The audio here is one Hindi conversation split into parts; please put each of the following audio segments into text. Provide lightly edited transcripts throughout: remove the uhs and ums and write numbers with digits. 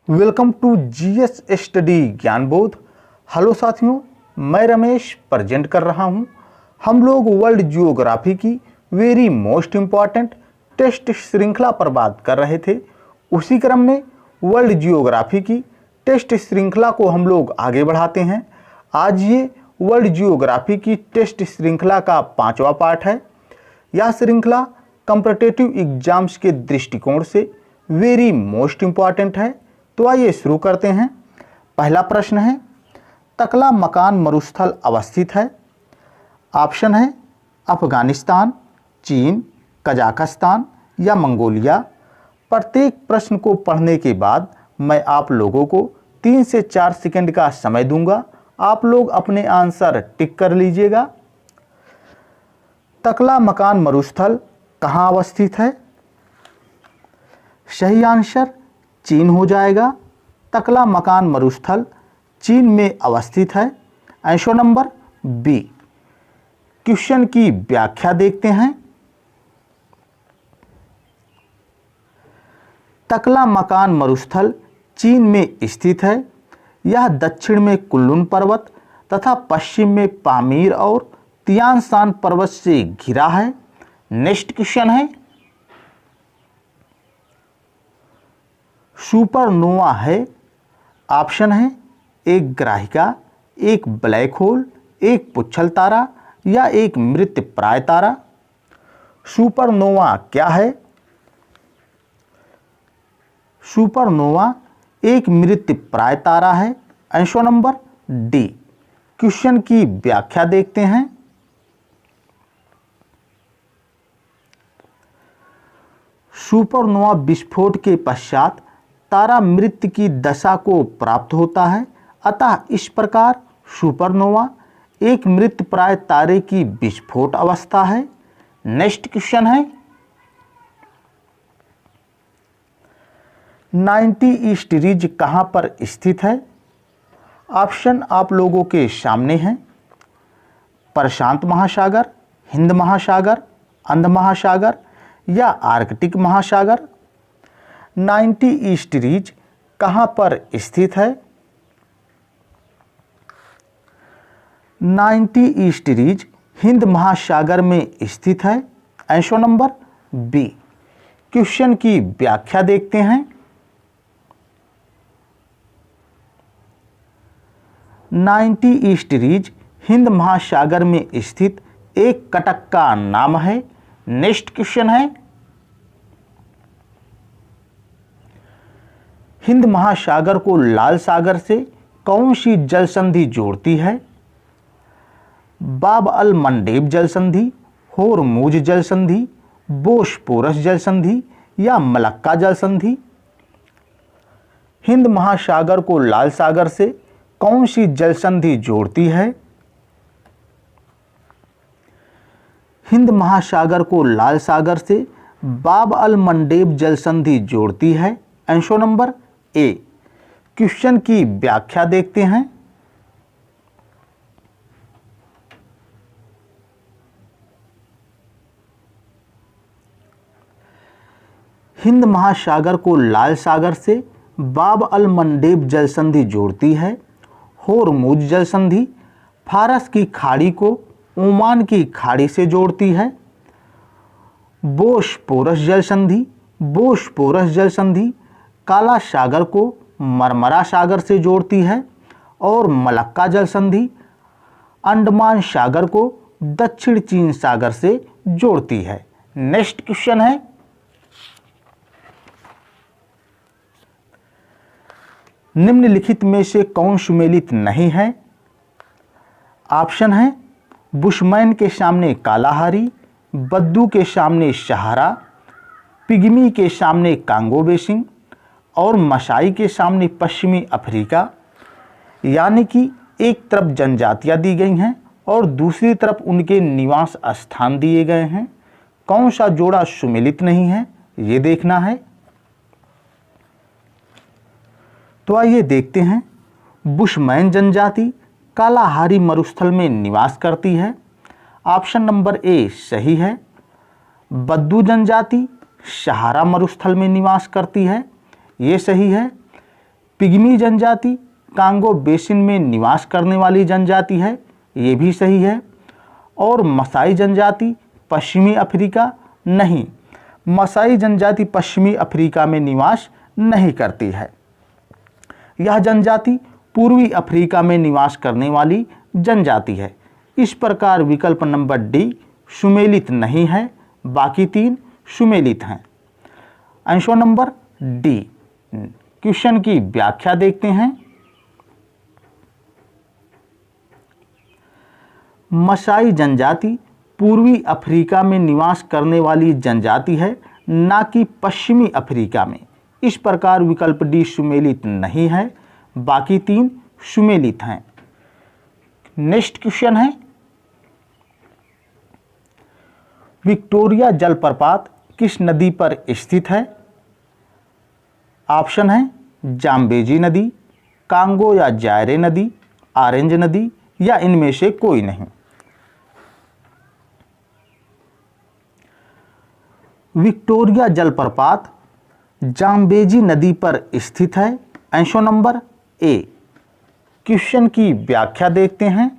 Welcome to GS study Gyanbodh. Hello साथियों, मैं रमेश प्रेजेंट कर रहा हूं। हम लोग वर्ल्ड जियोग्राफी की वेरी मोस्ट इम्पॉर्टेंट टेस्ट श्रृंखला पर बात कर रहे थे। उसी क्रम में वर्ल्ड जियोग्राफी की टेस्ट श्रृंखला को हम लोग आगे बढ़ाते हैं। आज ये वर्ल्ड जियोग्राफी की टेस्ट श्रृंखला का 5वां पार्ट है। यह श्रृंखला कॉम्पिटिटिव एग्जाम्स के दृष्टिकोण से वेरी मोस्ट इम्पॉर्टेंट है। तो आइए शुरू करते हैं। पहला प्रश्न है, तकला मकान मरुस्थल अवस्थित है। ऑप्शन है अफगानिस्तान, चीन, कजाकिस्तान या मंगोलिया। प्रत्येक प्रश्न को पढ़ने के बाद मैं आप लोगों को 3 से 4 सेकंड का समय दूंगा। आप लोग अपने आंसर टिक कर लीजिएगा। तकला मकान मरुस्थल कहाँ अवस्थित है? सही आंसर चीन हो जाएगा। तकला मकान मरुस्थल चीन में अवस्थित है। Answer number B. क्वेश्चन की व्याख्या देखते हैं। तकला मकान मरुस्थल चीन में स्थित है। यह दक्षिण में कुनलुन पर्वत तथा पश्चिम में पामीर और तियान शान पर्वत से घिरा है। नेक्स्ट क्वेश्चन है, सुपरनोवा है। ऑप्शन है एक ग्राहिका, एक ब्लैक होल, एक पुच्छल तारा या एक मृतप्राय तारा। सुपरनोवा क्या है? सुपरनोवा एक मृतप्राय तारा है। Answer number D. क्वेश्चन की व्याख्या देखते हैं। सुपरनोवा विस्फोट के पश्चात तारा मृत्यु की दशा को प्राप्त होता है। अतः इस प्रकार सुपरनोवा एक मृतप्राय तारे की विस्फोट अवस्था है। नेक्स्ट क्वेश्चन है, 90 ईस्ट रिज कहां पर स्थित है? ऑप्शन आप लोगों के सामने हैं। प्रशांत महासागर, हिंद महासागर, अंध महासागर या आर्कटिक महासागर। 90 ईस्ट रिज कहां पर स्थित है? 90 ईस्ट रिज हिंद महासागर में स्थित है। Answer number B. क्वेश्चन की व्याख्या देखते हैं। 90 ईस्ट रिज हिंद महासागर में स्थित एक कटक का नाम है। नेक्स्ट क्वेश्चन है, हिंद महासागर को लाल सागर से कौन सी जल संधि जोड़ती है? बाब अल मंडेब जल संधि, होरमुज जल संधि, बोस्पोरस जल संधि या मलक्का जल संधि। हिंद महासागर को लाल सागर से कौन सी जल संधि जोड़ती है? हिंद महासागर को लाल सागर से बाब अल मंडेब जल संधि जोड़ती है। Answer number A. क्वेश्चन की व्याख्या देखते हैं। हिंद महासागर को लाल सागर से बाब अल मंडेब जल संधि जोड़ती है। होरमुज जल संधि फारस की खाड़ी को ओमान की खाड़ी से जोड़ती है। बोस्पोरस जल संधि, बोस्पोरस जल संधि काला सागर को मरमरा सागर से जोड़ती है और मलक्का जल संधि अंडमान सागर को दक्षिण चीन सागर से जोड़ती है। नेक्स्ट क्वेश्चन है, निम्नलिखित में से कौन सुमेलित नहीं है? ऑप्शन है बुशमैन के सामने कालाहारी, बद्दू के सामने सहारा, पिग्मी के सामने कांगो बेसिन और मसाई के सामने पश्चिमी अफ्रीका। यानी कि एक तरफ जनजातियां दी गई हैं और दूसरी तरफ उनके निवास स्थान दिए गए हैं। कौन सा जोड़ा सुमेलित नहीं है, ये देखना है। तो आइए देखते हैं। बुशमैन जनजाति कालाहारी मरुस्थल में निवास करती है। ऑप्शन नंबर ए सही है। बद्दू जनजाति सहारा मरुस्थल में निवास करती है, ये सही है। पिग्मी जनजाति कांगो बेसिन में निवास करने वाली जनजाति है, ये भी सही है। और मसाई जनजाति पश्चिमी अफ्रीका, नहीं, मसाई जनजाति पश्चिमी अफ्रीका में निवास नहीं करती है। यह जनजाति पूर्वी अफ्रीका में निवास करने वाली जनजाति है। इस प्रकार विकल्प नंबर डी सुमेलित नहीं है, बाकी 3 सुमेलित हैं। Answer number D. क्वेश्चन की व्याख्या देखते हैं। मसाई जनजाति पूर्वी अफ्रीका में निवास करने वाली जनजाति है, ना कि पश्चिमी अफ्रीका में। इस प्रकार विकल्प डी सुमेलित नहीं है, बाकी 3 सुमेलित हैं। नेक्स्ट क्वेश्चन है, विक्टोरिया जलप्रपात किस नदी पर स्थित है? ऑप्शन है जाम्बेजी नदी, कांगो या जायरे नदी, ऑरेंज नदी या इनमें से कोई नहीं। विक्टोरिया जलप्रपात जाम्बेजी नदी पर स्थित है। Answer number A. क्वेश्चन की व्याख्या देखते हैं।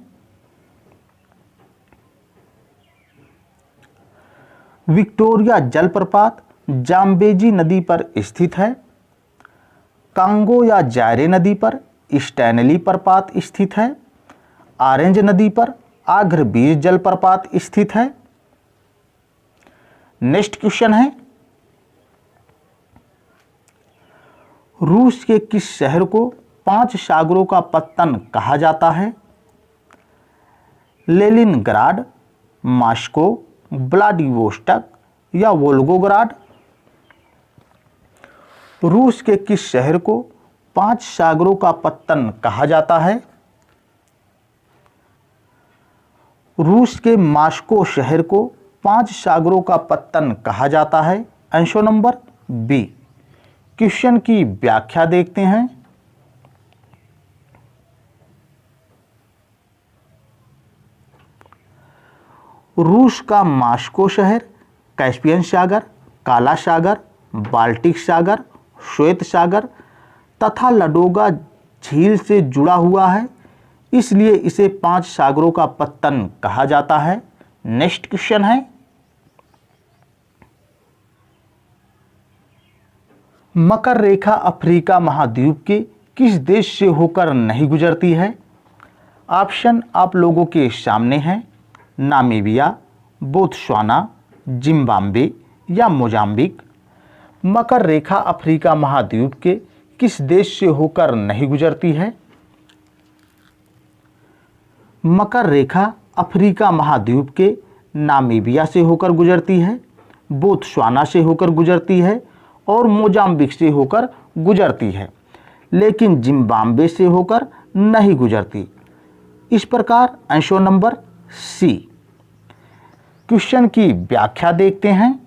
विक्टोरिया जलप्रपात जाम्बेजी नदी पर स्थित है। कांगो या जायरे नदी पर स्टैनली प्रपात स्थित है। ऑरेंज नदी पर आग्रबीज जलप्रपात स्थित है। नेक्स्ट क्वेश्चन है, रूस के किस शहर को 5 सागरों का पत्तन कहा जाता है? लेनिनग्राड, मॉस्को, व्लादिवोस्टोक या वोल्गोग्राड? रूस के किस शहर को 5 सागरों का पत्तन कहा जाता है? रूस के मॉस्को शहर को 5 सागरों का पत्तन कहा जाता है। Answer number B. क्वेश्चन की व्याख्या देखते हैं। रूस का मॉस्को शहर कैस्पियन सागर, काला सागर, बाल्टिक सागर, श्वेत सागर तथा लडोगा झील से जुड़ा हुआ है, इसलिए इसे 5 सागरों का पत्तन कहा जाता है। नेक्स्ट क्वेश्चन है, मकर रेखा अफ्रीका महाद्वीप के किस देश से होकर नहीं गुजरती है? ऑप्शन आप लोगों के सामने हैं, नामीबिया, बोत्सवाना, जिम्बाब्वे या मोजाम्बिक। मकर रेखा अफ्रीका महाद्वीप के किस देश से होकर नहीं गुजरती है? मकर रेखा अफ्रीका महाद्वीप के नामीबिया से होकर गुजरती है, बोत्सवाना से होकर गुजरती है और मोजाम्बिक से होकर गुजरती है, लेकिन जिम्बाब्वे से होकर नहीं गुजरती। इस प्रकार आंसर नंबर सी। क्वेश्चन की व्याख्या देखते हैं।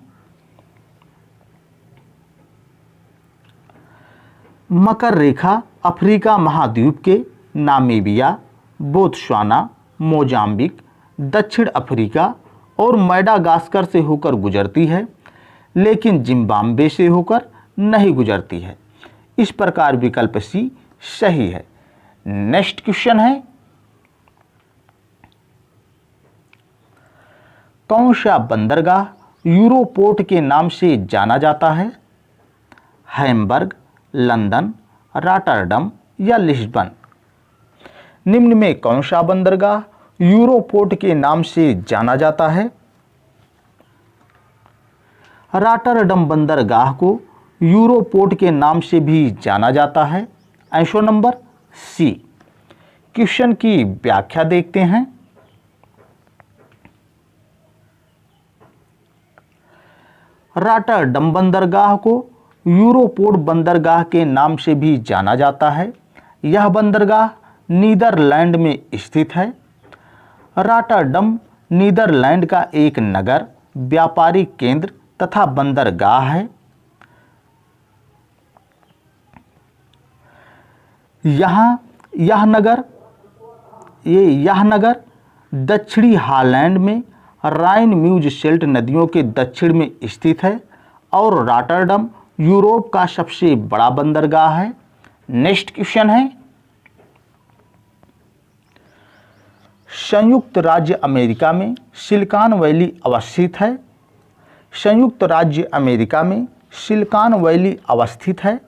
मकर रेखा अफ्रीका महाद्वीप के नामीबिया, बोत्सवाना, मोजाम्बिक, दक्षिण अफ्रीका और मैडागास्कर से होकर गुजरती है, लेकिन जिम्बाब्वे से होकर नहीं गुजरती है। इस प्रकार विकल्प सी सही है। नेक्स्ट क्वेश्चन है, कौन सा बंदरगाह यूरोपोर्ट के नाम से जाना जाता है? हैम्बर्ग, लंदन, रॉटरडम या लिस्बन? निम्न में कौन सा बंदरगाह यूरोपोर्ट के नाम से जाना जाता है? रॉटरडम बंदरगाह को यूरोपोर्ट के नाम से भी जाना जाता है। Answer number C. क्वेश्चन की व्याख्या देखते हैं। रॉटरडम बंदरगाह को यूरोपोर्ट बंदरगाह के नाम से भी जाना जाता है। यह बंदरगाह नीदरलैंड में स्थित है। रॉटरडम नीदरलैंड का एक नगर, व्यापारिक केंद्र तथा बंदरगाह है। यह नगर दक्षिणी हॉलैंड में राइन म्यूज सेल्ट नदियों के दक्षिण में स्थित है और रॉटरडम यूरोप का सबसे बड़ा बंदरगाह है। नेक्स्ट क्वेश्चन है, संयुक्त राज्य अमेरिका में सिलिकॉन वैली अवस्थित है। संयुक्त राज्य अमेरिका में सिलिकॉन वैली अवस्थित है।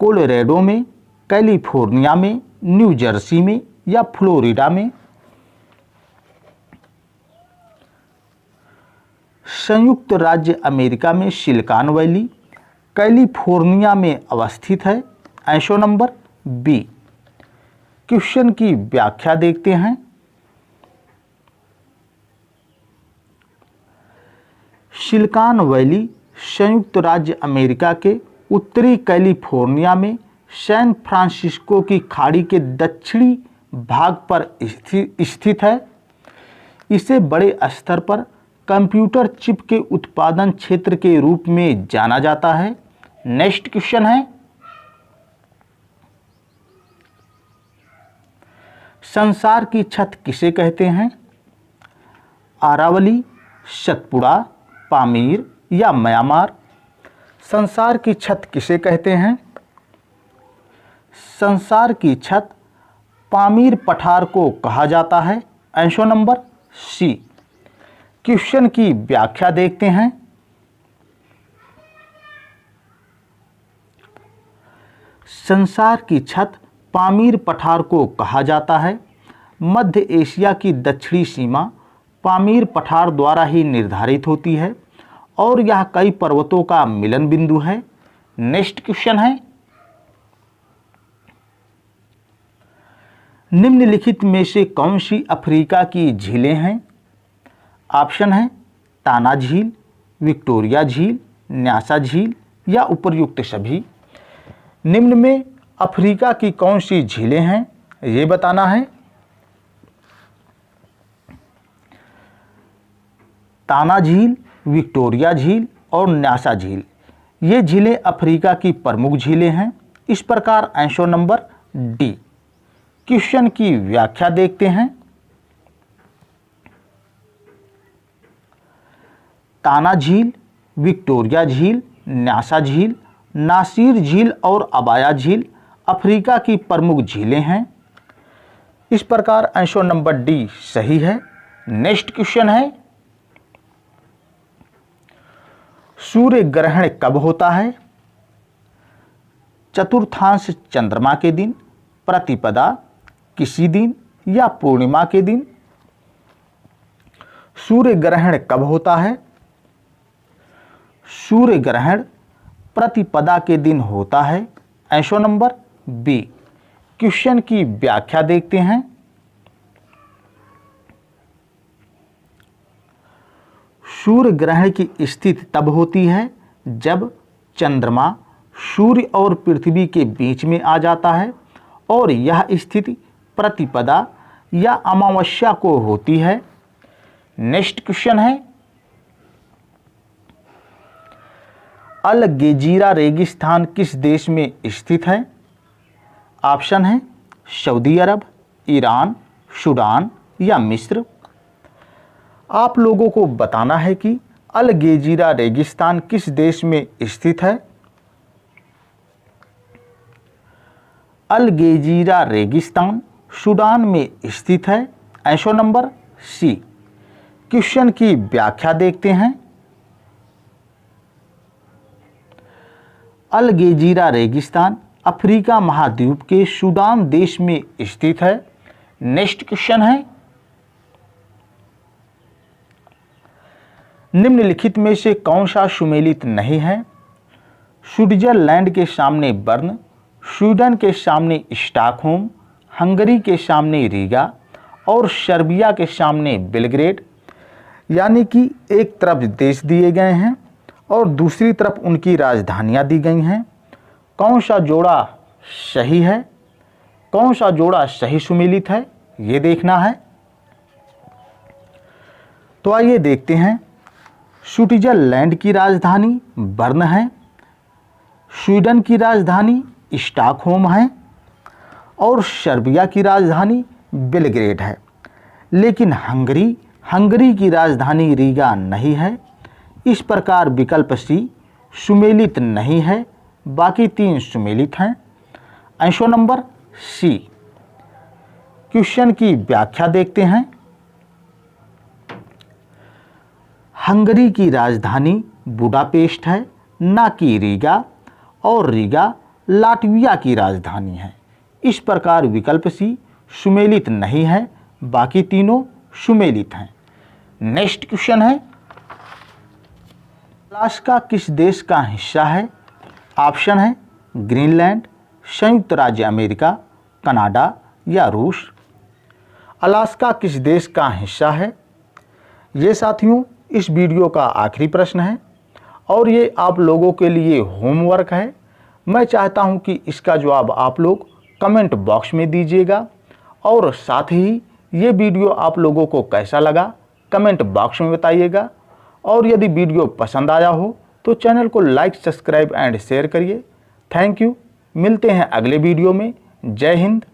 कोलोराडो में, कैलिफोर्निया में, न्यू जर्सी में या फ्लोरिडा में। संयुक्त राज्य अमेरिका में सिलिकॉन वैली कैलिफोर्निया में अवस्थित है। Answer number B. क्वेश्चन की व्याख्या देखते हैं। सिलिकॉन वैली संयुक्त राज्य अमेरिका के उत्तरी कैलिफोर्निया में सैन फ्रांसिस्को की खाड़ी के दक्षिणी भाग पर स्थित है। इसे बड़े स्तर पर कंप्यूटर चिप के उत्पादन क्षेत्र के रूप में जाना जाता है। नेक्स्ट क्वेश्चन है, संसार की छत किसे कहते हैं? अरावली, सतपुड़ा, पामीर या म्यांमार। संसार की छत किसे कहते हैं? संसार की छत पामीर पठार को कहा जाता है। Answer number C. क्वेश्चन की व्याख्या देखते हैं। संसार की छत पामीर पठार को कहा जाता है। मध्य एशिया की दक्षिणी सीमा पामीर पठार द्वारा ही निर्धारित होती है और यह कई पर्वतों का मिलन बिंदु है। नेक्स्ट क्वेश्चन है, निम्नलिखित में से कौन सी अफ्रीका की झीलें हैं? ऑप्शन है ताना झील, विक्टोरिया झील, न्यासा झील या उपर्युक्त सभी। निम्न में अफ्रीका की कौन सी झीलें हैं ये बताना है। ताना झील, विक्टोरिया झील और न्यासा झील, ये झीलें अफ्रीका की प्रमुख झीलें हैं। इस प्रकार आंसर नंबर डी। क्वेश्चन की व्याख्या देखते हैं। ताना झील, विक्टोरिया झील, न्यासा झील, नासिर झील और अबाया झील अफ्रीका की प्रमुख झीलें हैं। इस प्रकार आंसर नंबर डी सही है। नेक्स्ट क्वेश्चन है, सूर्य ग्रहण कब होता है? चतुर्थांश चंद्रमा के दिन, प्रतिपदा, किसी दिन या पूर्णिमा के दिन। सूर्य ग्रहण कब होता है? सूर्य ग्रहण प्रतिपदा के दिन होता है। Answer number B. क्वेश्चन की व्याख्या देखते हैं। सूर्य ग्रहण की स्थिति तब होती है जब चंद्रमा सूर्य और पृथ्वी के बीच में आ जाता है और यह स्थिति प्रतिपदा या अमावस्या को होती है। नेक्स्ट क्वेश्चन है, अल गेजीरा रेगिस्तान किस देश में स्थित है? ऑप्शन है सऊदी अरब, ईरान, सूडान या मिस्र। आप लोगों को बताना है कि अल गेजीरा रेगिस्तान किस देश में स्थित है। अल गेजीरा रेगिस्तान सूडान में स्थित है। Answer number C. क्वेश्चन की व्याख्या देखते हैं। अल गेजीरा रेगिस्तान अफ्रीका महाद्वीप के सूडान देश में स्थित है। नेक्स्ट क्वेश्चन है, निम्नलिखित में से कौन सा सुमेलित नहीं है? स्विट्जरलैंड के सामने बर्न, स्वीडन के सामने स्टॉकहोम, हंगरी के सामने रीगा और सर्बिया के सामने बेलग्रेड। यानी कि एक तरफ देश दिए गए हैं और दूसरी तरफ उनकी राजधानियां दी गई हैं। कौन सा जोड़ा सही है, कौन सा जोड़ा सही सुमेलित है, ये देखना है। तो आइए देखते हैं। स्विट्जरलैंड की राजधानी बर्न है, स्वीडन की राजधानी स्टॉकहोम है और सर्बिया की राजधानी बेलग्रेड है। लेकिन हंगरी की राजधानी रीगा नहीं है। इस प्रकार विकल्प सी सुमेलित नहीं है। बाकी 3 सुमेलित हैं। Answer number C. क्वेश्चन की व्याख्या देखते हैं। हंगरी की राजधानी बुडापेस्ट है, ना कि रीगा, और रीगा लाटविया की राजधानी है। इस प्रकार विकल्प सी सुमेलित नहीं है, बाकी तीनों सुमेलित हैं। नेक्स्ट क्वेश्चन है, अलास्का किस देश का हिस्सा है? ऑप्शन है ग्रीनलैंड, संयुक्त राज्य अमेरिका, कनाडा या रूस। अलास्का किस देश का हिस्सा है? ये साथियों इस वीडियो का आखिरी प्रश्न है और ये आप लोगों के लिए होमवर्क है। मैं चाहता हूं कि इसका जवाब आप लोग कमेंट बॉक्स में दीजिएगा और साथ ही ये वीडियो आप लोगों को कैसा लगा कमेंट बॉक्स में बताइएगा। और यदि वीडियो पसंद आया हो तो चैनल को लाइक, सब्सक्राइब एंड शेयर करिए। Thank you. मिलते हैं अगले वीडियो में। जय हिंद,